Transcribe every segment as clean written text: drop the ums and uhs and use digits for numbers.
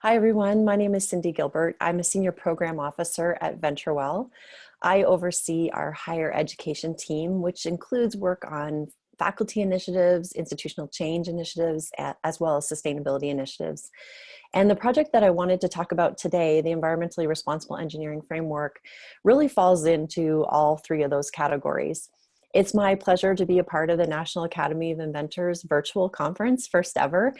Hi everyone, my name is Cindy Gilbert. I'm a Senior Program Officer at VentureWell. I oversee our higher education team, which includes work on faculty initiatives, institutional change initiatives, as well as sustainability initiatives. And the project that I wanted to talk about today, the Environmentally Responsible Engineering Framework, really falls into all three of those categories. It's my pleasure to be a part of the National Academy of Inventors virtual conference, first ever.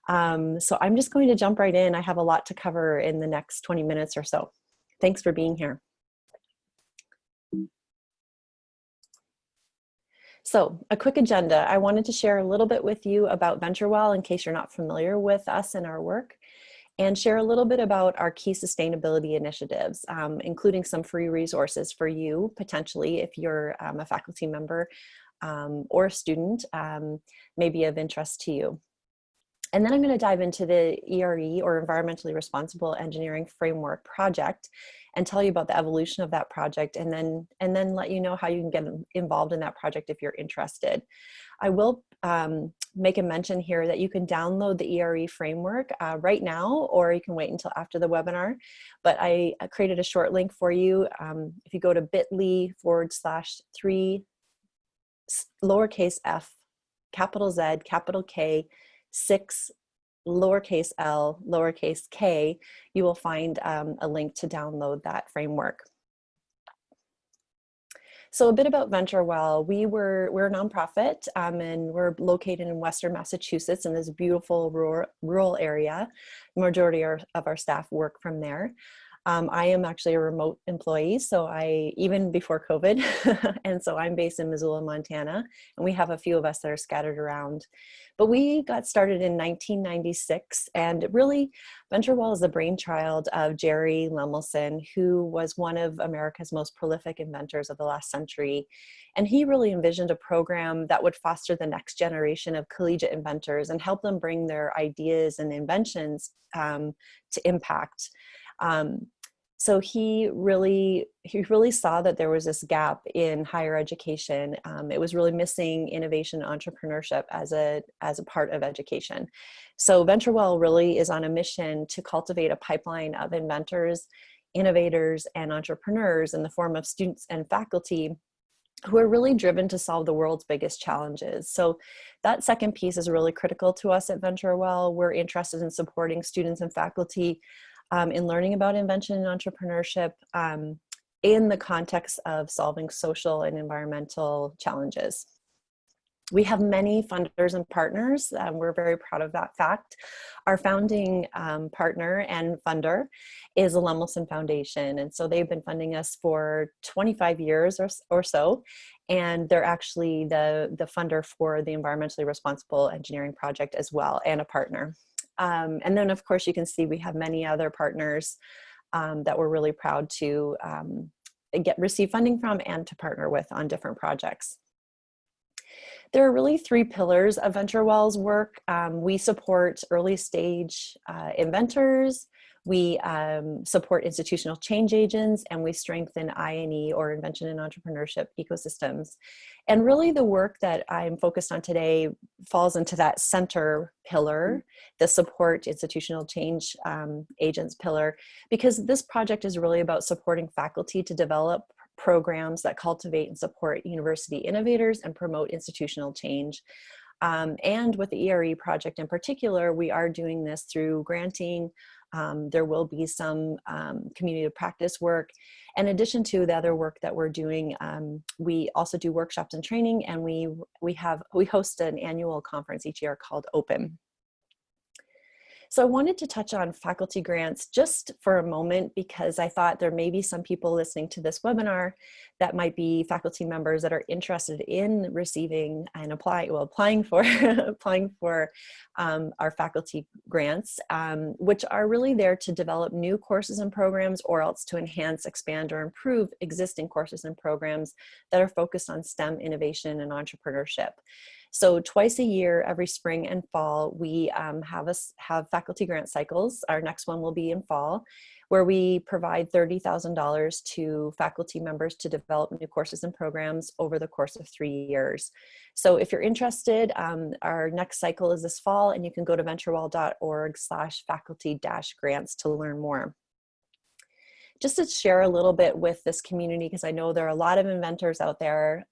So I'm just going to jump right in. I have a lot to cover in the next 20 minutes or so. Thanks for being here. So a quick agenda. I wanted to share a little bit with you about VentureWell in case you're not familiar with us and our work, and share a little bit about our key sustainability initiatives, including some free resources for you, potentially, if you're a faculty member or a student, may be of interest to you. And then I'm going to dive into the ERE, or Environmentally Responsible Engineering Framework project, and tell you about the evolution of that project, and then let you know how you can get involved in that project if you're interested. I will make a mention here that you can download the ERE framework right now, or you can wait until after the webinar. But I created a short link for you. If you go to bit.ly/3 lowercase f, capital Z, capital K, 6 lowercase l, lowercase k, you will find a link to download that framework. So a bit about VentureWell. We're a nonprofit and we're located in Western Massachusetts in this beautiful rural area. The majority of our staff work from there. I am actually a remote employee, so even before COVID, and so I'm based in Missoula, Montana, and we have a few of us that are scattered around. But we got started in 1996, and really, VentureWell is the brainchild of Jerry Lemelson, who was one of America's most prolific inventors of the last century. And he really envisioned a program that would foster the next generation of collegiate inventors and help them bring their ideas and inventions to impact. So he really saw that there was this gap in higher education. It was really missing innovation and entrepreneurship as a part of education. So VentureWell really is on a mission to cultivate a pipeline of inventors, innovators, and entrepreneurs in the form of students and faculty who are really driven to solve the world's biggest challenges. So that second piece is really critical to us at VentureWell. We're interested in supporting students and faculty in learning about invention and entrepreneurship in the context of solving social and environmental challenges. We have many funders and partners. We're very proud of that fact. Our founding partner and funder is the Lemelson Foundation. And so they've been funding us for 25 years or so. And they're actually the funder for the Environmentally Responsible Engineering Project as well, and a partner. And then, of course, you can see we have many other partners that we're really proud to receive funding from and to partner with on different projects. There are really three pillars of VentureWell's work. We support early stage inventors, we support institutional change agents, and we strengthen I&E, or invention and entrepreneurship ecosystems. And really the work that I'm focused on today falls into that center pillar, the support institutional change agents pillar, because this project is really about supporting faculty to develop programs that cultivate and support university innovators and promote institutional change. And with the ERE project in particular, we are doing this through granting. There will be some community of practice work. In addition to the other work that we're doing, we also do workshops and training, and we host an annual conference each year called Open. So I wanted to touch on faculty grants just for a moment, because I thought there may be some people listening to this webinar that might be faculty members that are interested in receiving and applying for our faculty grants, which are really there to develop new courses and programs, or else to enhance, expand, or improve existing courses and programs that are focused on STEM innovation and entrepreneurship. So twice a year, every spring and fall, we have faculty grant cycles. Our next one will be in fall, where we provide $30,000 to faculty members to develop new courses and programs over the course of 3 years. So if you're interested, our next cycle is this fall, and you can go to venturewell.org/faculty-grants to learn more. Just to share a little bit with this community, because I know there are a lot of inventors out there,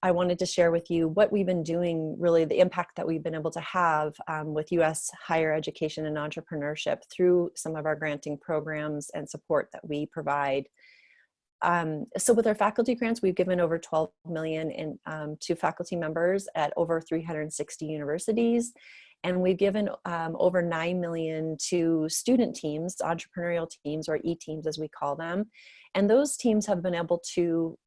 I wanted to share with you what we've been doing, really the impact that we've been able to have with U.S. higher education and entrepreneurship through some of our granting programs and support that we provide. So with our faculty grants, we've given over $12 million to faculty members at over 360 universities. And we've given over $9 million to student teams, entrepreneurial teams, or E-teams as we call them. And those teams have been able to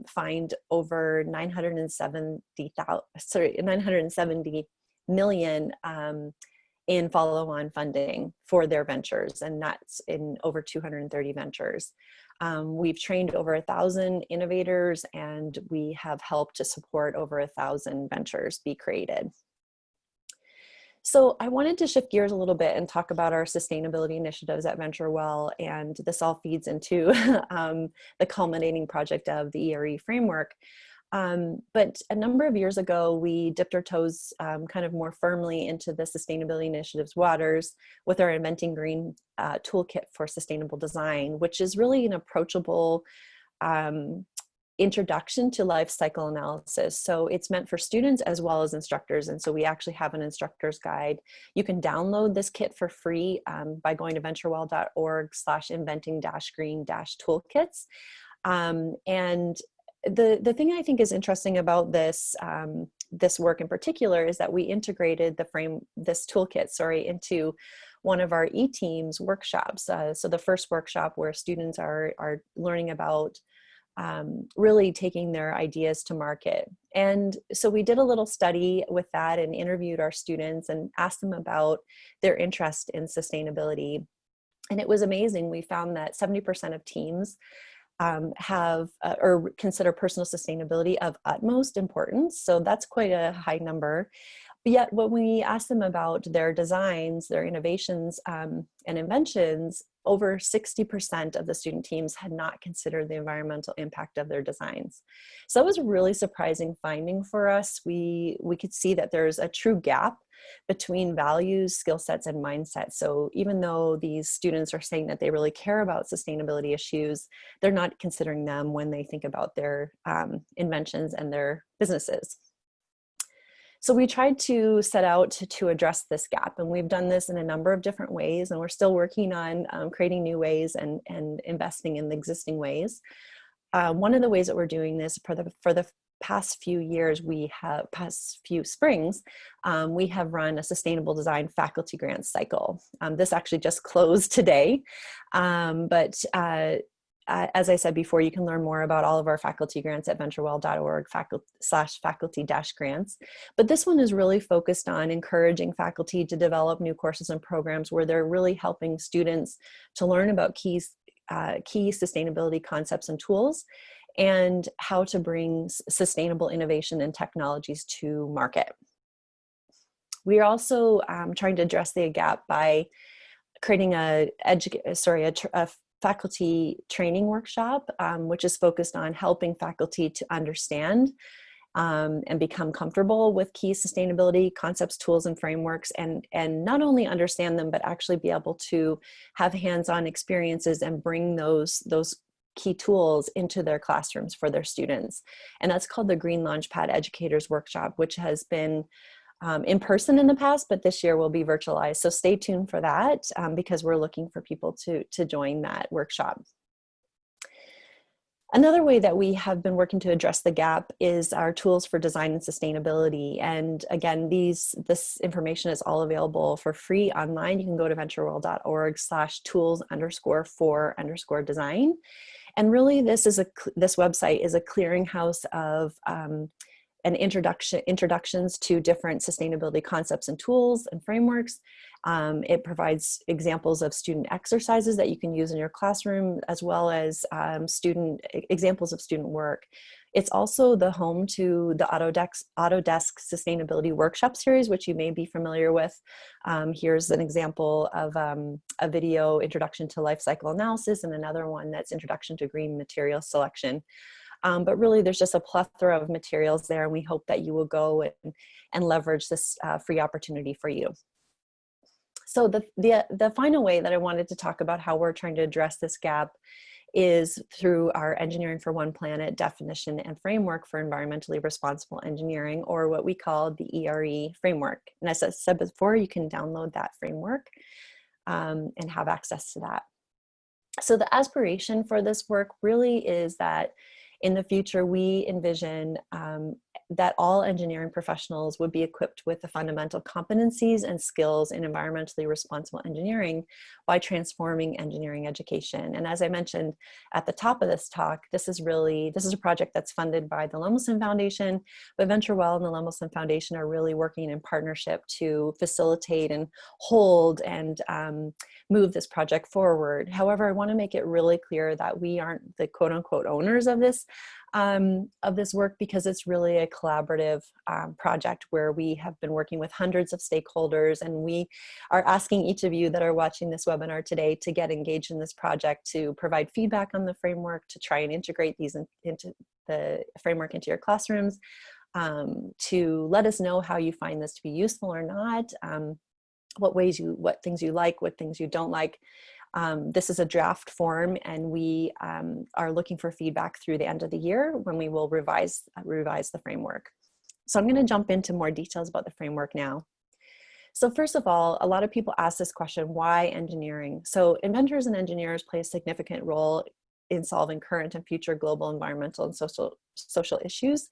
find over 970 million in follow-on funding for their ventures, and that's in over 230 ventures. We've trained over 1,000 innovators, and we have helped to support over 1,000 ventures be created. So I wanted to shift gears a little bit and talk about our sustainability initiatives at VentureWell, and this all feeds into the culminating project of the ERE Framework. But a number of years ago, we dipped our toes kind of more firmly into the sustainability initiatives waters with our Inventing Green toolkit for sustainable design, which is really an approachable introduction to life cycle analysis. So it's meant for students as well as instructors. And so we actually have an instructor's guide. You can download this kit for free by going to venturewell.org/inventing-green-toolkits. And the thing I think is interesting about this this work in particular is that we integrated this toolkit, into one of our E-teams workshops. So the first workshop where students are learning about really taking their ideas to market. And so we did a little study with that and interviewed our students and asked them about their interest in sustainability. And it was amazing. We found that 70% of teams have or consider personal sustainability of utmost importance. So that's quite a high number. But yet when we asked them about their designs, their innovations and inventions, over 60% of the student teams had not considered the environmental impact of their designs. So that was a really surprising finding for us. We could see that there's a true gap between values, skill sets, and mindsets. So even though these students are saying that they really care about sustainability issues, they're not considering them when they think about their inventions and their businesses. So we tried to set out to address this gap, and we've done this in a number of different ways, and we're still working on creating new ways and investing in the existing ways. One of the ways that we're doing this for the past few years, past few springs, we have run a sustainable design faculty grant cycle. This actually just closed today, but as I said before, you can learn more about all of our faculty grants at venturewell.org/faculty-grants. But this one is really focused on encouraging faculty to develop new courses and programs where they're really helping students to learn about key sustainability concepts and tools, and how to bring sustainable innovation and technologies to market. We are also trying to address the gap by creating a faculty training workshop, which is focused on helping faculty to understand and become comfortable with key sustainability concepts, tools, and frameworks, and not only understand them, but actually be able to have hands-on experiences and bring those key tools into their classrooms for their students. And that's called the Green Launchpad Educators Workshop, which has been in person in the past, but this year will be virtualized. So stay tuned for that because we're looking for people to join that workshop. Another way that we have been working to address the gap is our tools for design and sustainability. And again, this information is all available for free online. You can go to venturewell.org/tools_for_design. And really this website is a clearinghouse of and introductions to different sustainability concepts and tools and frameworks. It provides examples of student exercises that you can use in your classroom, as well as examples of student work. It's also the home to the Autodesk Sustainability Workshop Series, which you may be familiar with. Here's an example of a video, Introduction to Life Cycle Analysis, and another one that's Introduction to Green Material Selection. But really, there's just a plethora of materials there, and we hope that you will go and leverage this free opportunity for you. So the final way that I wanted to talk about how we're trying to address this gap is through our Engineering for One Planet definition and framework for environmentally responsible engineering, or what we call the ERE Framework. And as I said before, you can download that framework and have access to that. So the aspiration for this work really is that in the future, we envision that all engineering professionals would be equipped with the fundamental competencies and skills in environmentally responsible engineering by transforming engineering education. And as I mentioned at the top of this talk, this is a project that's funded by the Lemelson Foundation, but VentureWell and the Lemelson Foundation are really working in partnership to facilitate and hold and move this project forward. However, I want to make it really clear that we aren't the quote unquote owners of this work, because it's really a collaborative project where we have been working with hundreds of stakeholders, and we are asking each of you that are watching this webinar today to get engaged in this project, to provide feedback on the framework, to try and integrate these into the framework into your classrooms, to let us know how you find this to be useful or not, what things you like, what things you don't like. This is a draft form, and we are looking for feedback through the end of the year when we will revise the framework. So I'm going to jump into more details about the framework now. So first of all, a lot of people ask this question, why engineering? So inventors and engineers play a significant role in solving current and future global environmental and social issues.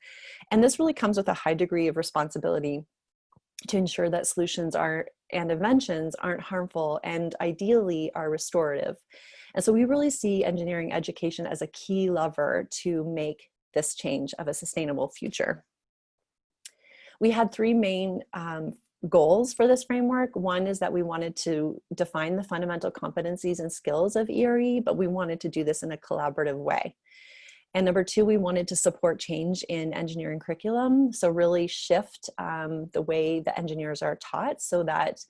And this really comes with a high degree of responsibility to ensure that solutions and inventions aren't harmful and ideally are restorative. And so we really see engineering education as a key lever to make this change of a sustainable future. We had three main goals for this framework. One is that we wanted to define the fundamental competencies and skills of ERE, but we wanted to do this in a collaborative way. And number two, we wanted to support change in engineering curriculum. So really shift the way the engineers are taught so that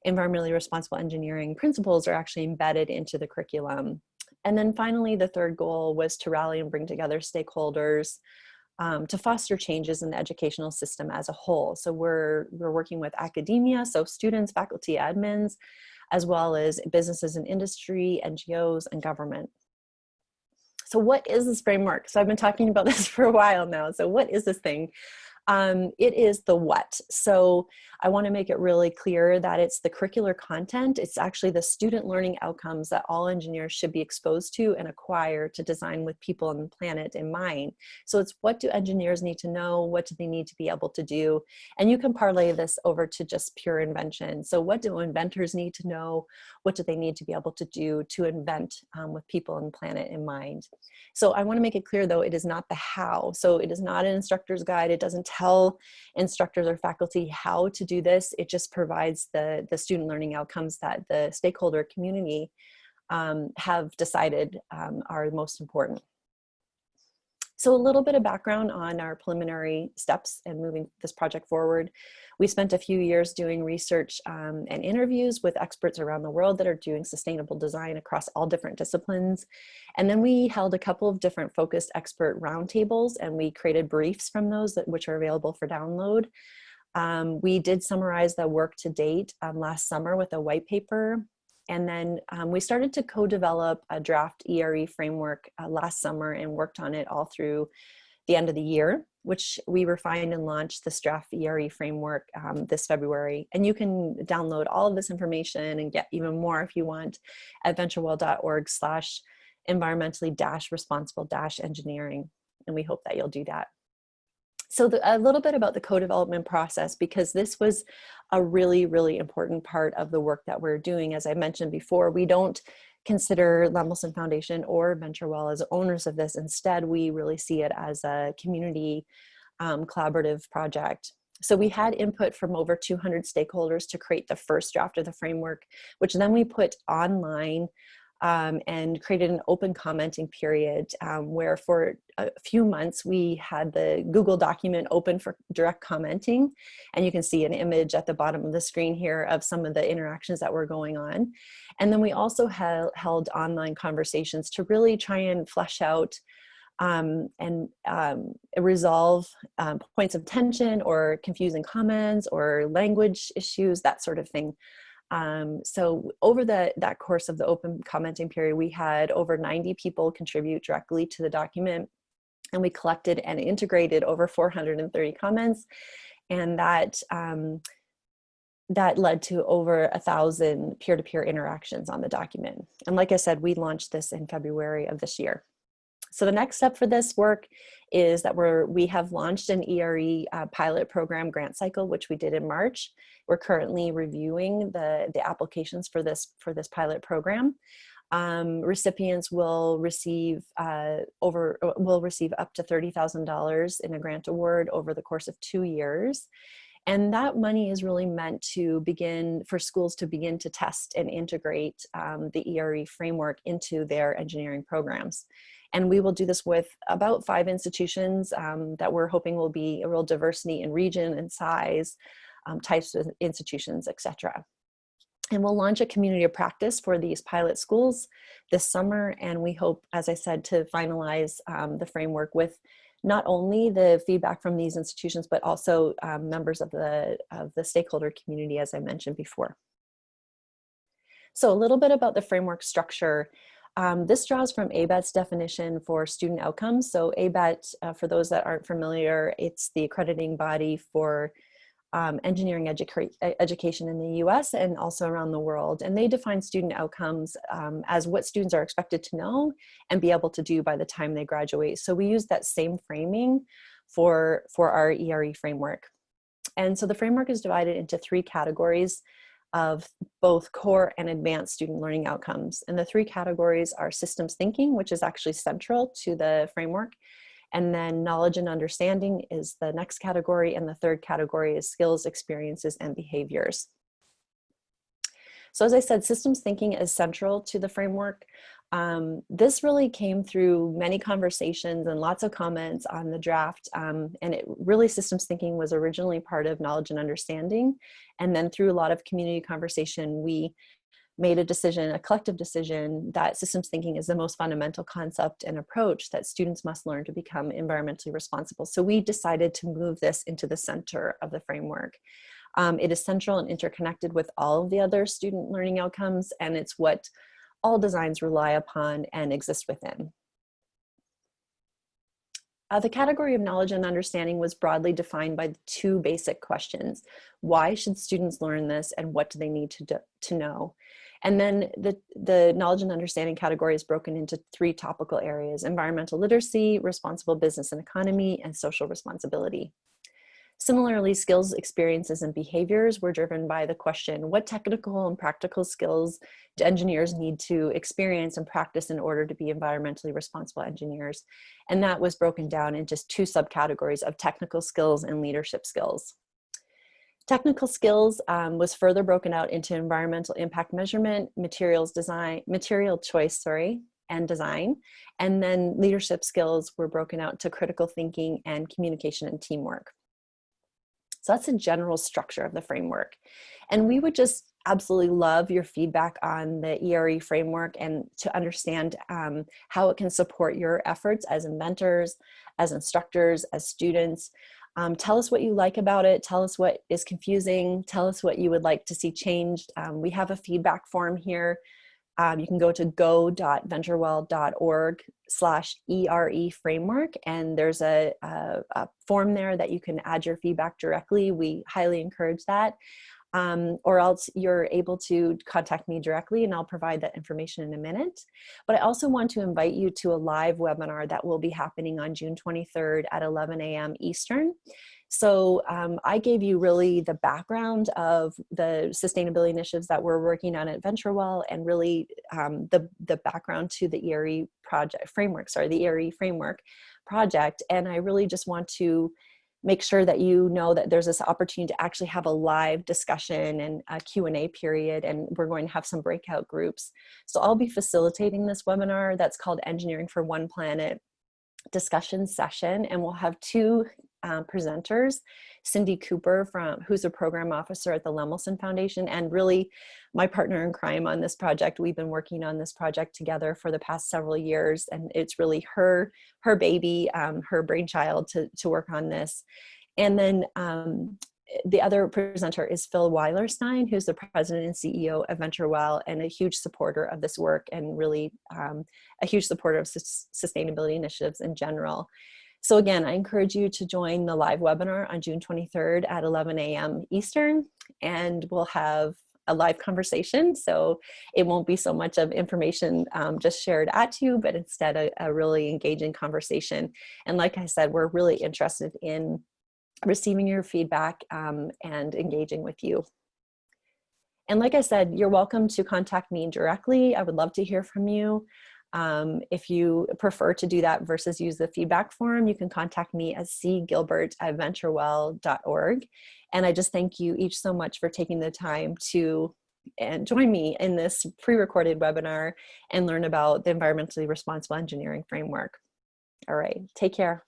environmentally responsible engineering principles are actually embedded into the curriculum. And then finally, the third goal was to rally and bring together stakeholders to foster changes in the educational system as a whole. So we're working with academia, so students, faculty, admins, as well as businesses and industry, NGOs, and government. So what is this framework? So I've been talking about this for a while now. So what is this thing? It is the what. So I want to make it really clear that it's the curricular content. It's actually the student learning outcomes that all engineers should be exposed to and acquire to design with people and the planet in mind. So it's what do engineers need to know? What do they need to be able to do? And you can parlay this over to just pure invention. So what do inventors need to know? What do they need to be able to do to invent with people and the planet in mind? So I want to make it clear, though, it is not the how. So it is not an instructor's guide. It doesn't tell instructors or faculty how to do this. It just provides the student learning outcomes that the stakeholder community have decided are most important. So a little bit of background on our preliminary steps and moving this project forward. We spent a few years doing research and interviews with experts around the world that are doing sustainable design across all different disciplines. And then we held a couple of different focused expert roundtables, and we created briefs from those which are available for download. We did summarize the work to date last summer with a white paper. And then we started to co-develop a draft ERE framework last summer and worked on it all through the end of the year, which we refined and launched this draft ERE framework this February. And you can download all of this information and get even more if you want at venturewell.org/environmentally-responsible-engineering. And we hope that you'll do that. So a little bit about the co-development process, because this was a really, really important part of the work that we're doing. As I mentioned before, we don't consider Lemelson Foundation or VentureWell as owners of this. Instead, we really see it as a community collaborative project. So we had input from over 200 stakeholders to create the first draft of the framework, which then we put online and created an open commenting period where for a few months we had the Google document open for direct commenting. And you can see an image at the bottom of the screen here of some of the interactions that were going on. And then we also held online conversations to really try and flesh out and resolve points of tension or confusing comments or language issues, that sort of thing. So over that course of the open commenting period, we had over 90 people contribute directly to the document, and we collected and integrated over 430 comments, and that led to over 1,000 peer-to-peer interactions on the document. And like I said, we launched this in February of this year. So the next step for this work is that we have launched an ERE pilot program grant cycle, which we did in March. We're currently reviewing the applications for this pilot program. Recipients will receive up to $30,000 in a grant award over the course of 2 years. And that money is really meant to for schools to begin to test and integrate the ERE framework into their engineering programs. And we will do this with about 5 institutions that we're hoping will be a real diversity in region and size, types of institutions, etc. And we'll launch a community of practice for these pilot schools this summer. And we hope, as I said, to finalize the framework with not only the feedback from these institutions, but also members of the stakeholder community, as I mentioned before. So a little bit about the framework structure. This draws from ABET's definition for student outcomes. So ABET, for those that aren't familiar, it's the accrediting body for engineering education in the US and also around the world. And they define student outcomes as what students are expected to know and be able to do by the time they graduate. So we use that same framing for our ERE framework. And so the framework is divided into 3 categories of both core and advanced student learning outcomes. And the 3 categories are systems thinking, which is actually central to the framework. And then knowledge and understanding is the next category. And the third category is skills, experiences, and behaviors. So as I said, systems thinking is central to the framework. This really came through many conversations and lots of comments on the draft. And systems thinking was originally part of knowledge and understanding. And then through a lot of community conversation, we made a collective decision that systems thinking is the most fundamental concept and approach that students must learn to become environmentally responsible. So we decided to move this into the center of the framework. It is central and interconnected with all of the other student learning outcomes, and it's what all designs rely upon and exist within. The category of knowledge and understanding was broadly defined by 2 basic questions. Why should students learn this, and what do they need to know? And then the knowledge and understanding category is broken into 3 topical areas: environmental literacy, responsible business and economy, and social responsibility. Similarly, skills, experiences, and behaviors were driven by the question, what technical and practical skills do engineers need to experience and practice in order to be environmentally responsible engineers? And that was broken down into 2 subcategories of technical skills and leadership skills. Technical skills was further broken out into environmental impact measurement, material choice, and design. And then leadership skills were broken out to critical thinking and communication and teamwork. So that's a general structure of the framework. And we would just absolutely love your feedback on the ERE framework and to understand how it can support your efforts as inventors, as instructors, as students. Tell us what you like about it. Tell us what is confusing. Tell us what you would like to see changed. We have a feedback form here. You can go to go.venturewell.org/ERE framework, and there's a form there that you can add your feedback directly. We highly encourage that. Or else you're able to contact me directly and I'll provide that information in a minute. But I also want to invite you to a live webinar that will be happening on June 23rd at 11 a.m. Eastern. So I gave you really the background of the sustainability initiatives that we're working on at VentureWell, and really the background to the ERE framework project. And I really just want to make sure that you know that there's this opportunity to actually have a live discussion and a Q&A period, and we're going to have some breakout groups. So I'll be facilitating this webinar that's called Engineering for One Planet discussion session, and we'll have two presenters, Cindy Cooper, who's a program officer at the Lemelson Foundation, and really my partner in crime on this project. We've been working on this project together for the past several years, and it's really her baby, her brainchild to work on this. And then the other presenter is Phil Weilerstein, who's the president and CEO of VentureWell and a huge supporter of this work, and really a huge supporter of sustainability initiatives in general. So again, I encourage you to join the live webinar on June 23rd at 11 a.m. Eastern, and we'll have a live conversation. So it won't be so much of information just shared at you, but instead a really engaging conversation. And like I said, we're really interested in receiving your feedback and engaging with you. And like I said, you're welcome to contact me directly. I would love to hear from you. If you prefer to do that versus use the feedback form, you can contact me at cgilbert@venturewell.org. And I just thank you each so much for taking the time to join me in this pre-recorded webinar and learn about the environmentally responsible engineering framework. All right, take care.